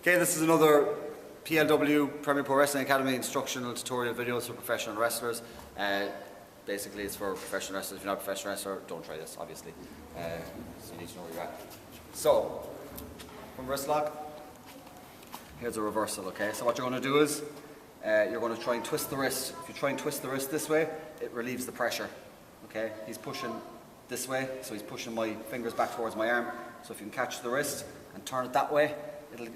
Okay, this is another PLW, Premier Pro Wrestling Academy instructional tutorial videos for professional wrestlers. Basically it's for professional wrestlers. If you're not a professional wrestler, don't try this, obviously. So you need to know where you're at. So, from wrist lock, here's a reversal, okay? So what you're going to do is, you're going to try and twist the wrist. If you try and twist the wrist this way, it relieves the pressure, okay? He's pushing this way, so he's pushing my fingers back towards my arm. So if you can catch the wrist and turn it that way, it'll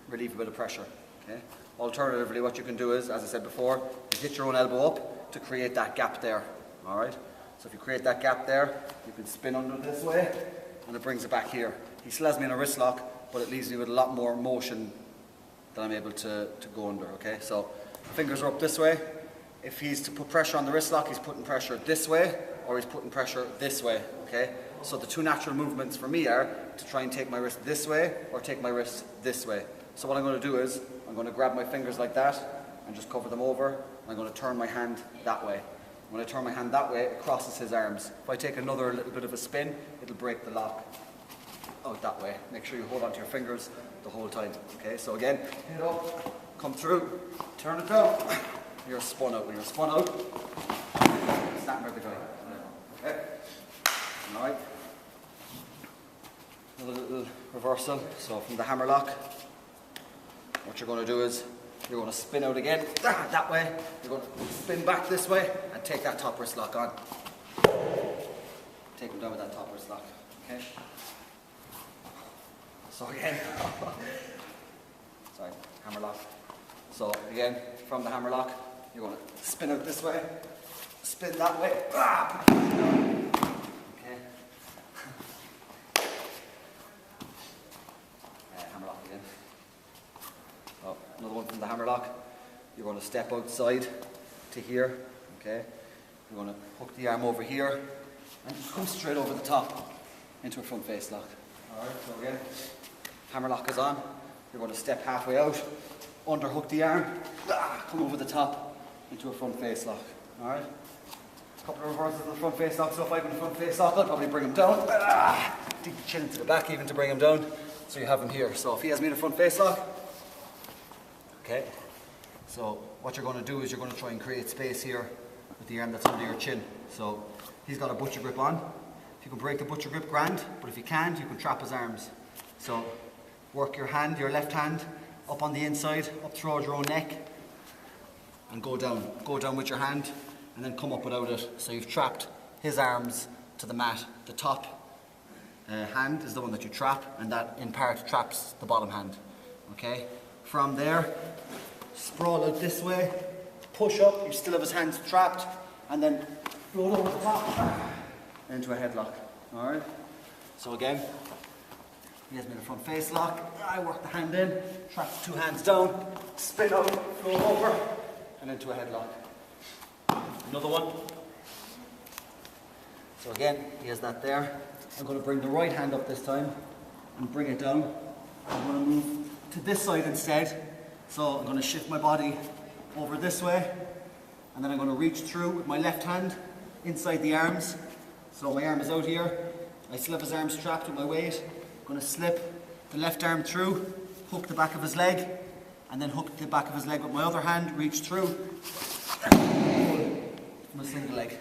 relieve a bit of pressure, okay? Alternatively, what you can do is, as I said before, you hit your own elbow up to create that gap there, all right? So if you create that gap there, you can spin under this way, and it brings it back here. He still has me in a wrist lock, but it leaves me with a lot more motion that I'm able to go under, okay? So fingers are up this way. If he's to put pressure on the wrist lock, he's putting pressure this way, or he's putting pressure this way, okay? So the two natural movements for me are to try and take my wrist this way, or take my wrist this way. So what I'm going to do is, I'm going to grab my fingers like that, and just cover them over, and I'm going to turn my hand that way. When I turn my hand that way, it crosses his arms. If I take another little bit of a spin, it'll break the lock out that way. Make sure you hold onto your fingers the whole time, okay? So again, hit up, come through, turn it down. You're spun out. When you're spun out, snap every time. Okay? Alright. Another little reversal. So from the hammer lock, what you're going to do is, you're going to spin out again, that way. You're going to spin back this way, and take that top wrist lock on. Take him down with that top wrist lock, okay? So again, sorry, hammer lock. So again, from the hammer lock, you're going to spin out this way, spin that way, okay. Hammer lock again. Oh, another one from the hammer lock. You're going to step outside to here, okay. You're going to hook the arm over here, and just come straight over the top into a front face lock. Alright, so again, hammer lock is on. You're going to step halfway out, underhook the arm, come over the top into a front face lock. Alright? A couple of reversals of the front face lock. So if I'm in the front face lock, I'll probably bring him down. Dig the chin into the back even to bring him down. So you have him here. So if he has me in a front face lock, okay. So what you're going to do is you're going to try and create space here with the arm that's under your chin. So he's got a butcher grip on. If you can break the butcher grip, grand. But if you can't, you can trap his arms. So work your hand, your left hand, up on the inside, up towards your own neck, and go down. Go down with your hand, and then come up without it. So you've trapped his arms to the mat. The top hand is the one that you trap, and that in part traps the bottom hand. Okay? From there, sprawl out this way, push up, you still have his hands trapped, and then roll over the top, into a headlock. Alright? So again, he has me in a front face lock. I work the hand in, trap the two hands down, spin out, roll over, and into a headlock. Another one. So again, he has that there. I'm going to bring the right hand up this time and bring it down. I'm going to move to this side instead. So I'm going to shift my body over this way, and then I'm going to reach through with my left hand inside the arms. So my arm is out here. I still have his arms trapped with my weight. I'm going to slip the left arm through, hook the back of his leg, and then hook the back of his leg with my other hand, reach through, from a single leg.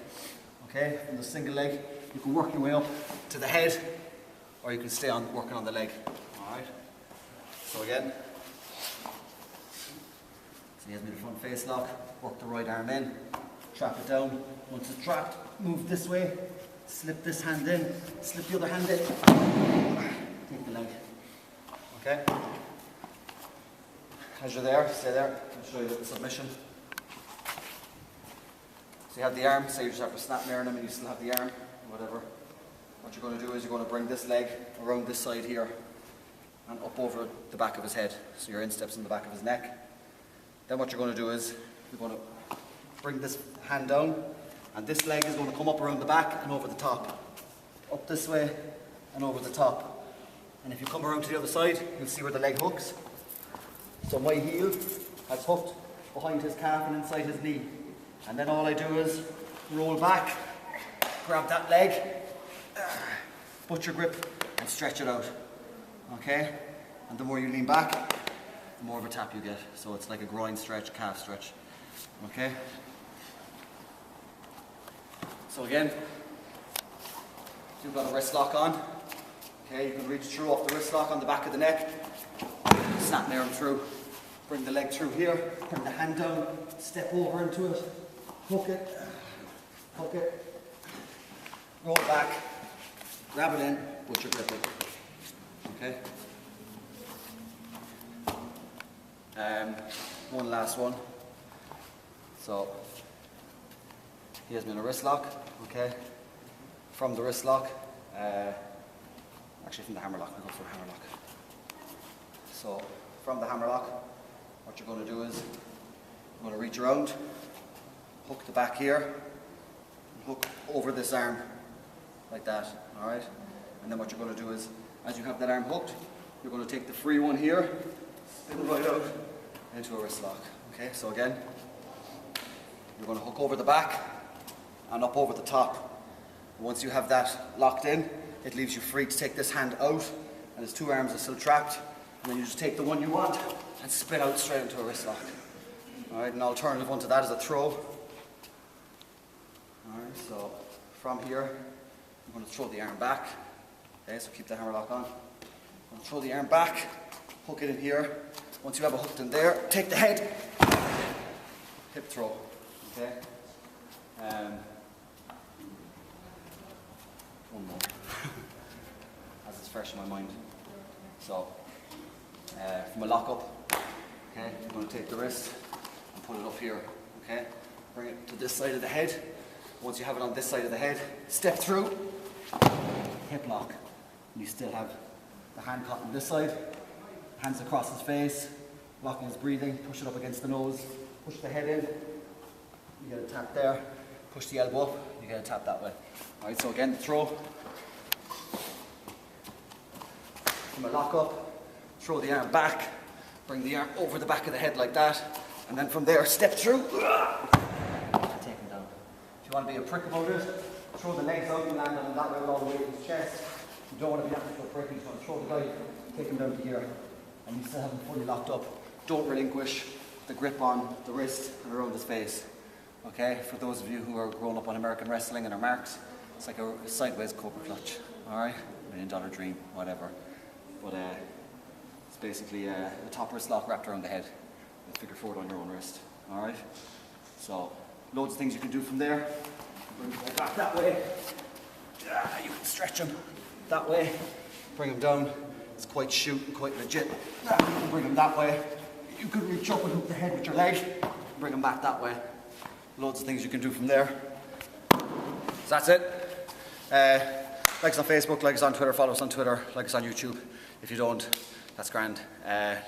Okay, from the single leg, you can work your way up to the head, or you can stay on working on the leg. Alright, so again, so he has me in the front face lock, work the right arm in, trap it down. Once it's trapped, move this way, slip this hand in, slip the other hand in, take the leg. Okay? As you're there, stay there. I'll show you the submission. So you have the arm, say you just have to snap near him and you still have the arm, whatever. What you're going to do is you're going to bring this leg around this side here and up over the back of his head. So your instep's in the back of his neck. Then what you're going to do is you're going to bring this hand down, and this leg is going to come up around the back and over the top. Up this way and over the top. And if you come around to the other side, you'll see where the leg hooks. So my heel has hooked behind his calf and inside his knee. And then all I do is roll back, grab that leg, butcher grip, and stretch it out. Okay? And the more you lean back, the more of a tap you get. So it's like a groin stretch, calf stretch. Okay? So again, you've got a wrist lock on. Okay, you can reach through off the wrist lock on the back of the neck. Snap my arm through. Bring the leg through here. Bring the hand down. Step over into it. Hook it. Hook it. Roll it back. Grab it in. Put your grip in. Okay. One last one. So here's me in a wrist lock. Okay. From the wrist lock. Actually, from the hammer lock. We'll go for a hammer lock. So from the hammer lock, what you're going to do is you're going to reach around, hook the back here, and hook over this arm like that. All right. And then what you're going to do is, as you have that arm hooked, you're going to take the free one here, spin right out into a wrist lock. Okay, so again, you're going to hook over the back and up over the top. Once you have that locked in, it leaves you free to take this hand out, and his two arms are still trapped, and then you just take the one you want and spin out straight into a wrist lock. All right, an alternative one to that is a throw. All right, so from here, I'm going to throw the arm back. Okay, so keep the hammer lock on. I'm going to throw the arm back, hook it in here. Once you have it hooked in there, take the head, hip throw. Okay. One more, as it's fresh in my mind. So, from a lock up, okay, I'm going to take the wrist and put it up here. Okay, bring it to this side of the head. Once you have it on this side of the head, step through, hip lock. And you still have the hand caught on this side, hands across his face, blocking his breathing, push it up against the nose, push the head in, you get a tap there, push the elbow up, you get a tap that way. Alright, so again, the throw, from a lock up, throw the arm back, bring the arm over the back of the head like that, and then from there, step through, take him down. If you want to be a prick about it, throw the legs out and land on him that way with all the weight in his chest. You don't want to be that much of a prick, you just want to throw the guy, take him down to here, and you still have him fully locked up. Don't relinquish the grip on the wrist and around his face. Okay, for those of you who are grown up on American wrestling and are marks, it's like a sideways cobra clutch. Alright, $1 million dream, whatever. But it's basically a top wrist lock wrapped around the head with figure 4 on your own wrist. Alright, so loads of things you can do from there. Bring him back that way. You can stretch him that way, bring him down. It's quite shoot and quite legit. You can bring him that way. You could reach up and hook the head with your leg, bring him back that way. Loads of things you can do from there. So that's it. Like us on Facebook, like us on Twitter, follow us on Twitter, like us on YouTube. If you don't, that's grand.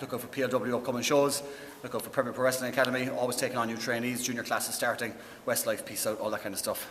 Look out for PLW upcoming shows. Look out for Premier Pro Wrestling Academy. Always taking on new trainees, junior classes starting, Westlife, peace out, all that kind of stuff.